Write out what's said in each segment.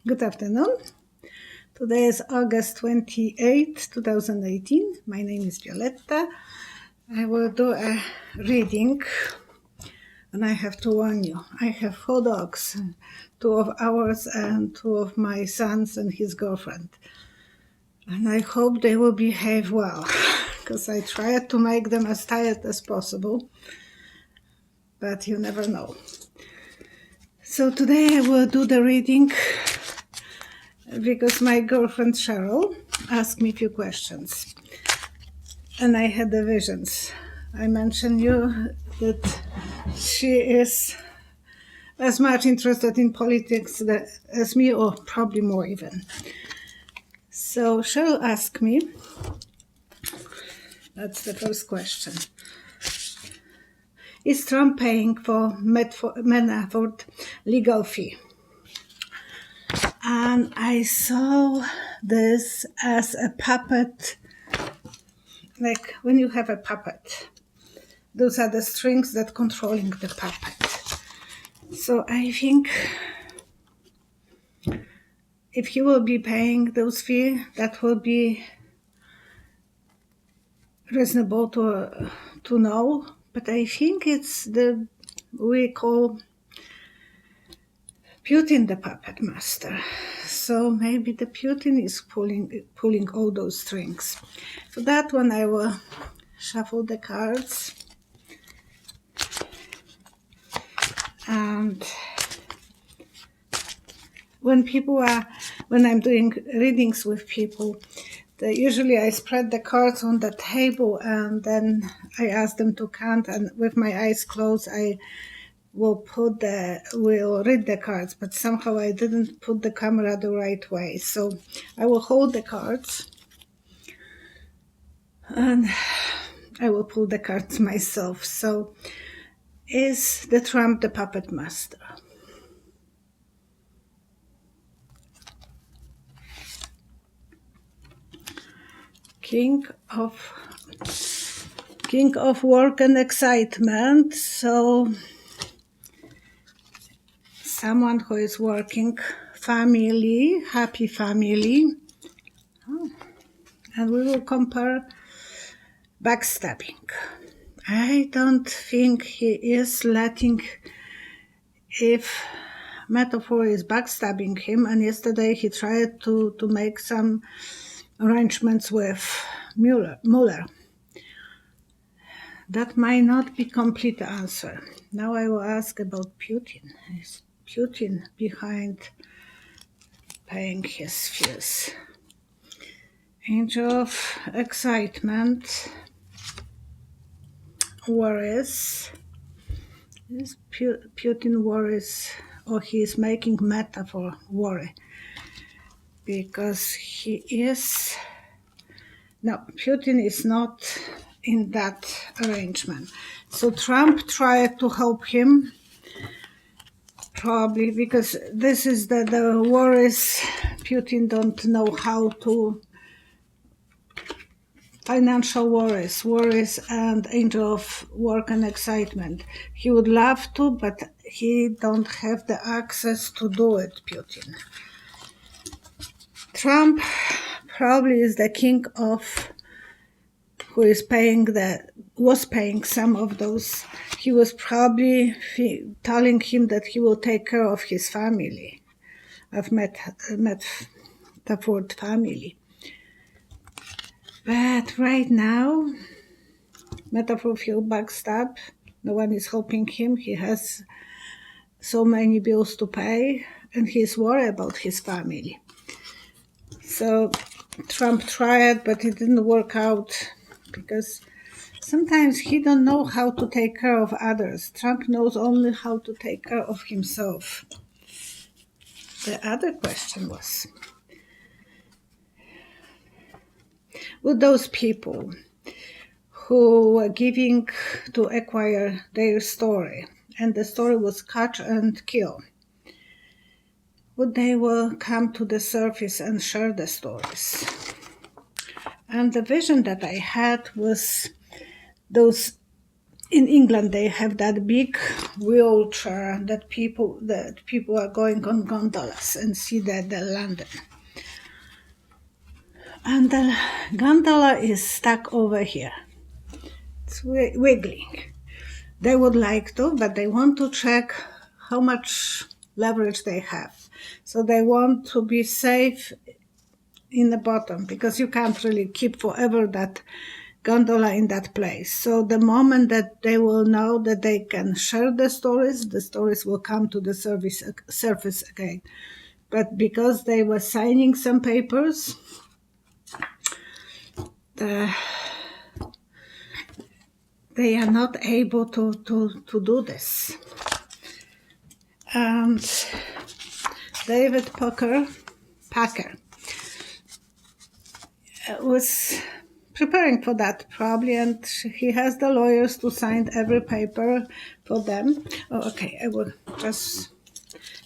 Good afternoon. Today is August 28, 2018. My name is Violetta. I will do a reading, and I have to warn you. I have 4 dogs, 2 of ours and 2 of my sons and his girlfriend. And I hope they will behave well, because I tried to make them as tired as possible, but you never know. So today I will do the reading because my girlfriend Cheryl asked me a few questions, and I had the visions. I mentioned you that she is as much interested in politics as me, or probably more even. So Cheryl asked me, that's the first question, is Trump paying for Manafort legal fee? And I saw this as a puppet, like when you have a puppet. Those are the strings that controlling the puppet. So I think if he will be paying those fees, that will be reasonable to know. But I think it's we call Putin the puppet master. So maybe the Putin is pulling all those strings. For that one, I will shuffle the cards. And when I'm doing readings with people, usually I spread the cards on the table and then I ask them to count, and with my eyes closed, I will read the cards, but somehow I didn't put the camera the right way. So I will hold the cards and I will pull the cards myself. So is the Trump the puppet master? King of work and excitement. So someone who is working, family, happy family. And we will compare backstabbing. I don't think he is letting, if Manafort is backstabbing him, and yesterday he tried to make some arrangements with Mueller. That might not be complete answer. Now I will ask about Putin. Is Putin behind paying his fees? Angel of excitement. Worries. Is Putin worries, or he is making metaphor worry? Because he is... No, Putin is not in that arrangement. So Trump tried to help him, probably because this is the worries. Putin don't know how to... Financial worries and angel of work and excitement. He would love to, but he don't have the access to do it, Putin. Trump probably is the king of who is was paying some of those. He was probably telling him that he will take care of his family, of Manafort family. But right now, Manafort feels backstab. No one is helping him. He has so many bills to pay, and he's worried about his family. So Trump tried, but it didn't work out, because sometimes he don't know how to take care of others. Trump knows only how to take care of himself. The other question was, would those people who were giving to acquire their story, and the story was catch and kill, would they will come to the surface and share the stories? And the vision that I had was those in England they have that big wheelchair that people are going on gondolas and see the London. And the gondola is stuck over here. It's wiggling. They would like to, but they want to check how much leverage they have. So they want to be safe in the bottom, because you can't really keep forever that gondola in that place. So the moment that they will know that they can share the stories will come to the surface again. But because they were signing some papers, they are not able to do this. And David Pecker was preparing for that probably, and he has the lawyers to sign every paper for them. Oh, okay, I will just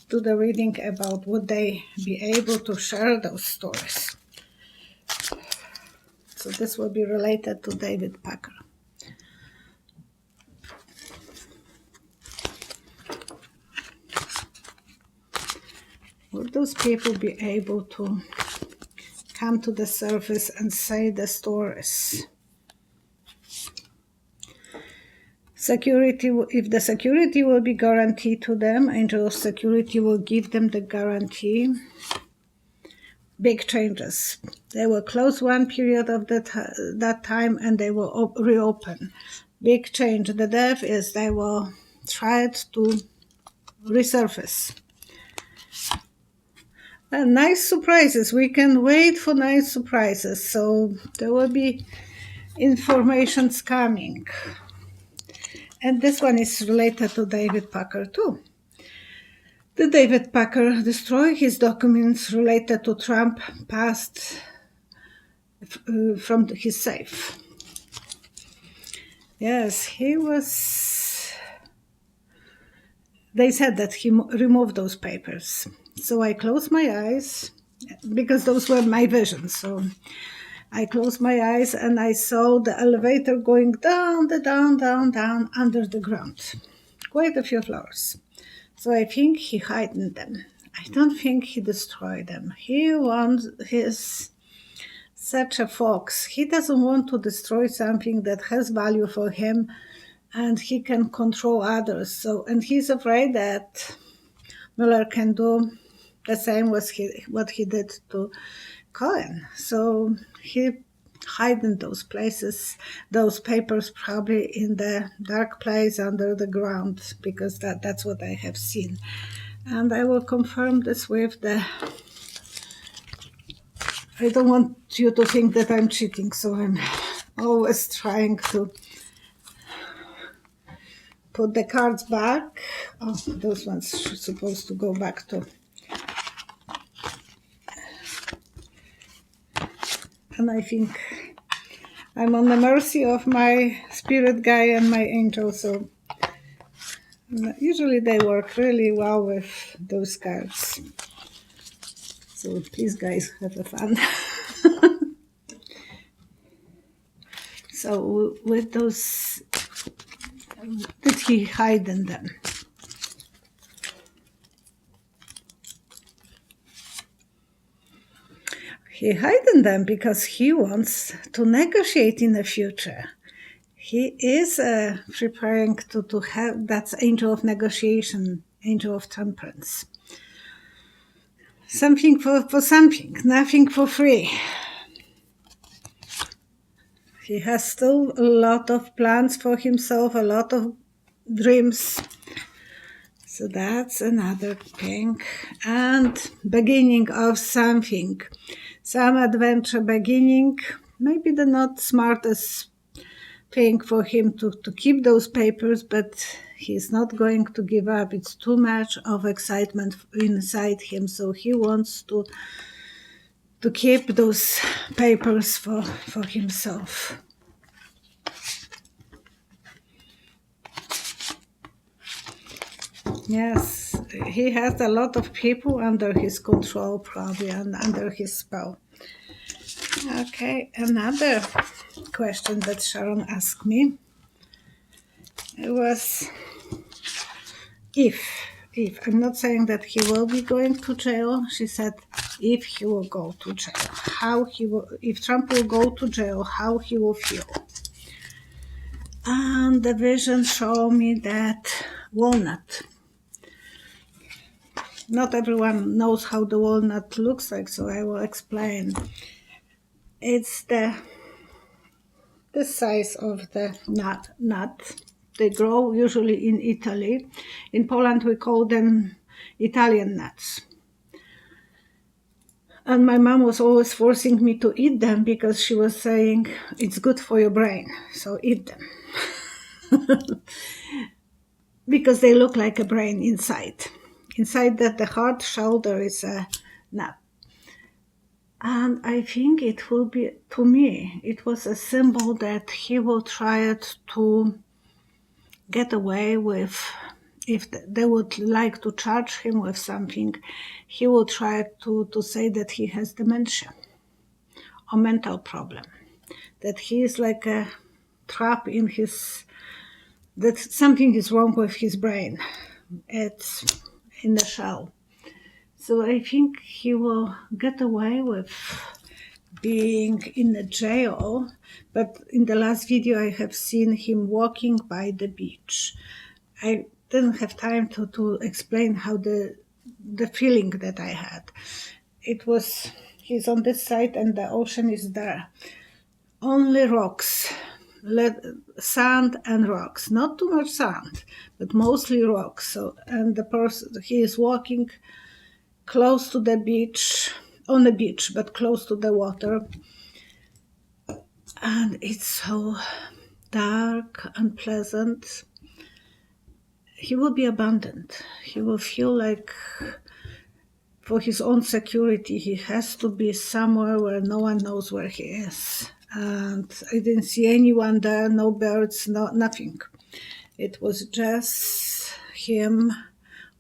do the reading about would they be able to share those stories. So this will be related to David Pecker. Would those people be able to come to the surface and say the stories? Security, if the security will be guaranteed to them, Angel of Security will give them the guarantee. Big changes. They will close one period of that time and they will reopen. Big change. The death is they will try to resurface. And nice surprises. We can wait for nice surprises. So there will be informations coming. And this one is related to David Pecker too. Did David Pecker destroy his documents related to Trump passed from his safe? Yes, he was. They said that he removed those papers. So I closed my eyes, because those were my visions. So I closed my eyes and I saw the elevator going down under the ground. Quite a few floors. So I think he hid them. I don't think he destroyed them. He's such a fox. He doesn't want to destroy something that has value for him and he can control others. So, and he's afraid that Mueller can do the same what he did to Cohen. So he hid in those places, those papers probably in the dark place under the ground, because that's what I have seen. And I will confirm this with I don't want you to think that I'm cheating, so I'm always trying to put the cards back. Oh, those ones are supposed to go back to. And I think I'm on the mercy of my spirit guy and my angel, so usually they work really well with those cards. So please, guys, have a fun. So with those, did he hide in them? He hid in them because he wants to negotiate in the future. He is preparing to have, that's angel of negotiation, angel of temperance. Something for something, nothing for free. He has still a lot of plans for himself, a lot of dreams. So that's another thing. And beginning of something. Some adventure beginning. Maybe the not smartest thing for him to keep those papers, but he's not going to give up. It's too much of excitement inside him. So he wants to keep those papers for himself. Yes, he has a lot of people under his control, probably, and under his spell. Okay, another question that Sharon asked me. It was if. I'm not saying that he will be going to jail. She said if he will go to jail, if Trump will go to jail, how he will feel. And the vision showed me that walnut. Not everyone knows how the walnut looks like, so I will explain. It's the size of the nut. They grow usually in Italy. In Poland, we call them Italian nuts. And my mom was always forcing me to eat them because she was saying, it's good for your brain, so eat them. Because they look like a brain inside. Inside that the hard shell, there is a nut. And I think it will be, to me, it was a symbol that he will try to get away with, if they would like to charge him with something, he will try to say that he has dementia or mental problem, that he is like a trap in his, that something is wrong with his brain. It's in the shell. So I think he will get away with being in a jail, but in the last video I have seen him walking by the beach. I didn't have time to explain how the feeling that I had. It was, he's on this side and the ocean is there. Only rocks, sand and rocks, not too much sand, but mostly rocks. So, and the person, he is walking close to the beach, on the beach, but close to the water. And it's so dark and pleasant. He will be abandoned. He will feel like for his own security, he has to be somewhere where no one knows where he is. And I didn't see anyone there, no birds, nothing. It was just him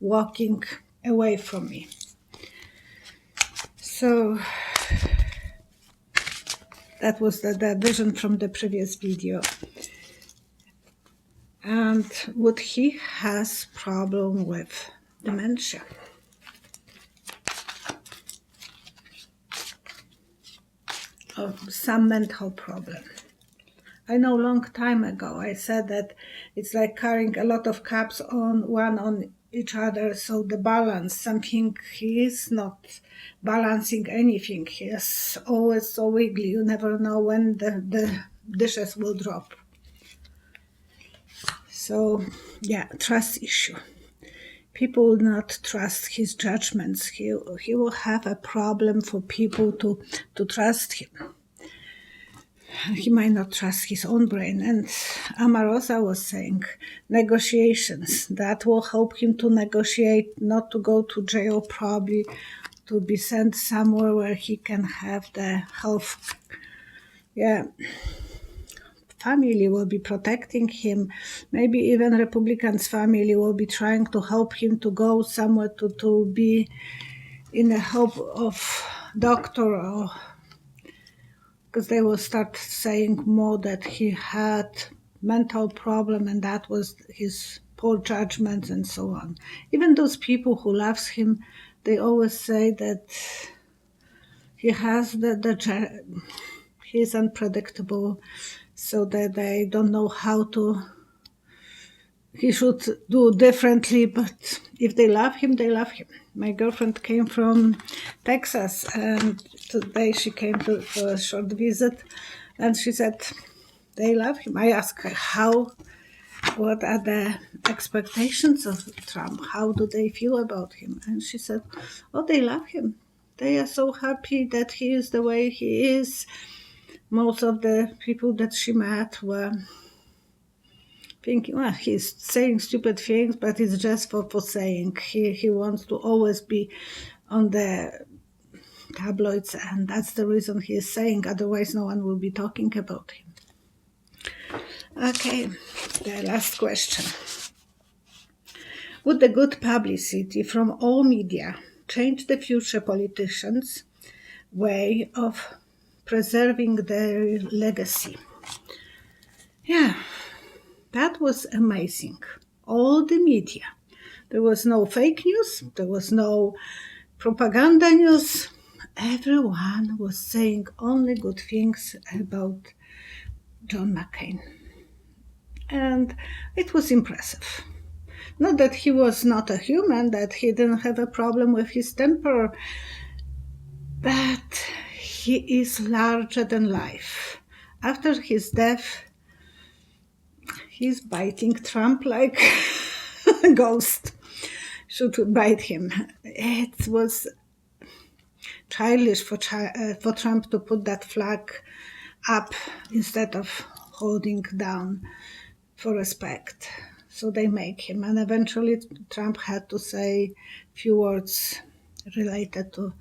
walking away from me. So that was the vision from the previous video. And would he has problem with dementia? Or some mental problem. I know long time ago I said that it's like carrying a lot of cups on each other, so the balance, something, he is not balancing anything. He is always so wiggly, you never know when the dishes will drop. So yeah, trust issue. People will not trust his judgments. He will have a problem for people to trust him. He might not trust his own brain. And Amarosa was saying, negotiations, that will help him to negotiate, not to go to jail, probably to be sent somewhere where he can have the health. Yeah, family will be protecting him. Maybe even Republicans' family will be trying to help him to go somewhere to be in the help of doctor, or because they will start saying more that he had mental problem and that was his poor judgments and so on. Even those people who loves him, they always say that he has he's unpredictable, so that they don't know how he should do differently, but if they love him, they love him. My girlfriend came from Texas, and today she came for a short visit, and she said they love him. I asked her what are the expectations of Trump? How do they feel about him? And she said, oh, they love him. They are so happy that he is the way he is. Most of the people that she met were thinking, well, he's saying stupid things, but it's just for saying. He wants to always be on the tabloids, and that's the reason he is saying, otherwise no one will be talking about him. Okay, the last question. Would the good publicity from all media change the future politicians' way of preserving their legacy? Yeah, That was amazing. All the media. There was no fake news. There was no propaganda news. Everyone was saying only good things about John McCain. And it was impressive. Not that he was not a human, that he didn't have a problem with his temper, but he is larger than life. After his death, he's biting Trump like a ghost should bite him. It was childish for Trump to put that flag up instead of holding down for respect. So they make him. And eventually Trump had to say a few words related to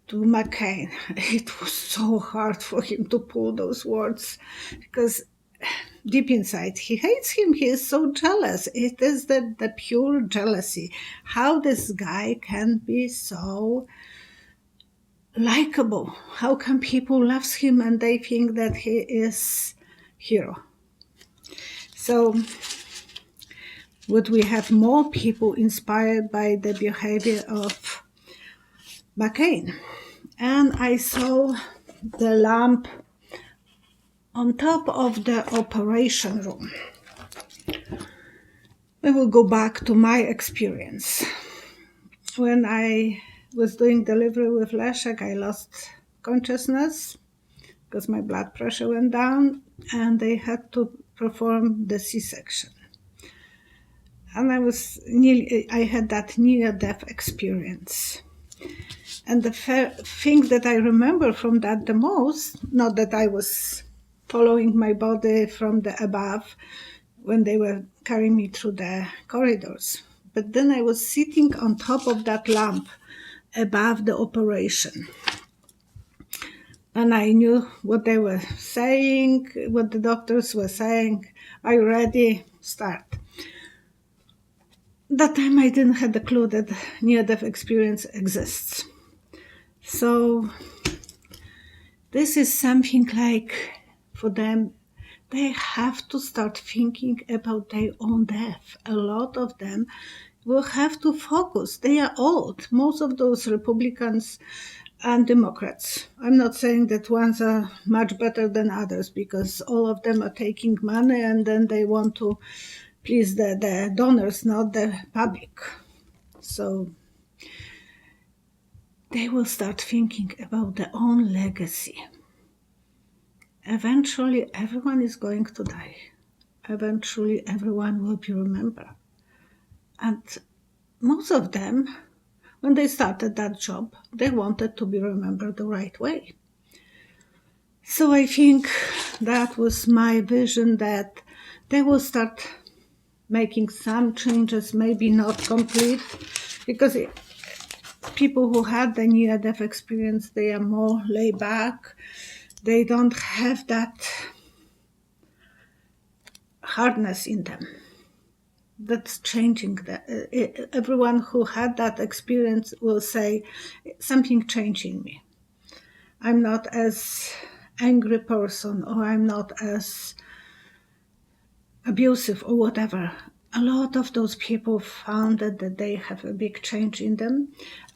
McCain. It was so hard for him to pull those words because deep inside he hates him. He is so jealous. It is the pure jealousy. How this guy can be so likable. How can people love him and they think that he is hero? So would we have more people inspired by the behavior of McCain? And I saw the lamp on top of the operation room. I will go back to my experience. When I was doing delivery with Leszek, I lost consciousness because my blood pressure went down and they had to perform the C-section. And I had that near-death experience. And the thing that I remember from that the most, not that I was following my body from the above when they were carrying me through the corridors, but then I was sitting on top of that lamp above the operation. And I knew what they were saying, what the doctors were saying. Are you ready? Start. That time I didn't have the clue that near-death experience exists. So this is something like, for them, they have to start thinking about their own death. A lot of them will have to focus. They are old. Most of those Republicans and Democrats. I'm not saying that ones are much better than others because all of them are taking money and then they want to please the donors, not the public. So they will start thinking about their own legacy. Eventually, everyone is going to die. Eventually, everyone will be remembered. And most of them, when they started that job, they wanted to be remembered the right way. So I think that was my vision, that they will start making some changes, maybe not complete, because people who had the near-death experience, they are more laid back. They don't have that hardness in them. That's changing. Everyone who had that experience will say, something changed in me. I'm not as angry person, or I'm not as abusive or whatever. A lot of those people found that they have a big change in them,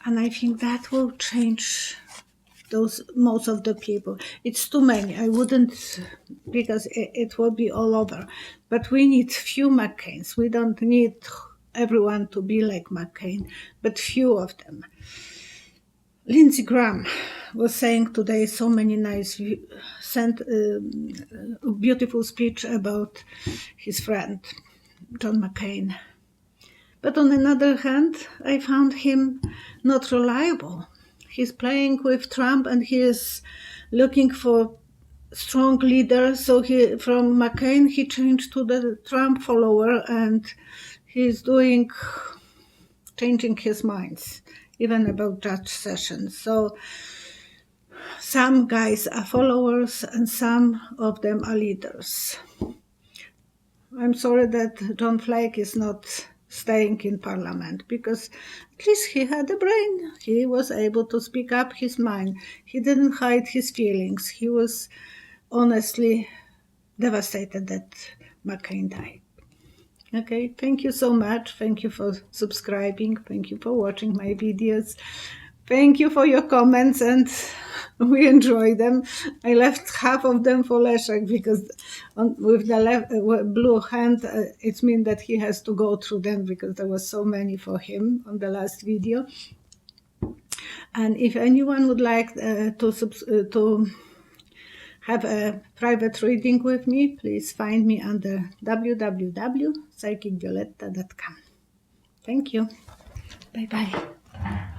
and I think that will change most of the people. It's too many. I wouldn't, because it will be all over. But we need few McCains. We don't need everyone to be like McCain, but few of them. Lindsey Graham was saying today so many nice, beautiful speech about his friend, John McCain. But on another hand, I found him not reliable. He's playing with Trump and he is looking for strong leader. So from McCain, he changed to the Trump follower and he's changing his minds, even about Judge Sessions. So some guys are followers and some of them are leaders. I'm sorry that John Flake is not staying in Parliament, because at least he had a brain. He was able to speak up his mind. He didn't hide his feelings. He was honestly devastated that McCain died. Okay, thank you so much. Thank you for subscribing. Thank you for watching my videos. Thank you for your comments, and we enjoy them. I left half of them for Leszek because with the left blue hand, it means that he has to go through them because there was so many for him on the last video. And if anyone would like to have a private reading with me, please find me under www.psychicvioletta.com. Thank you. Bye-bye.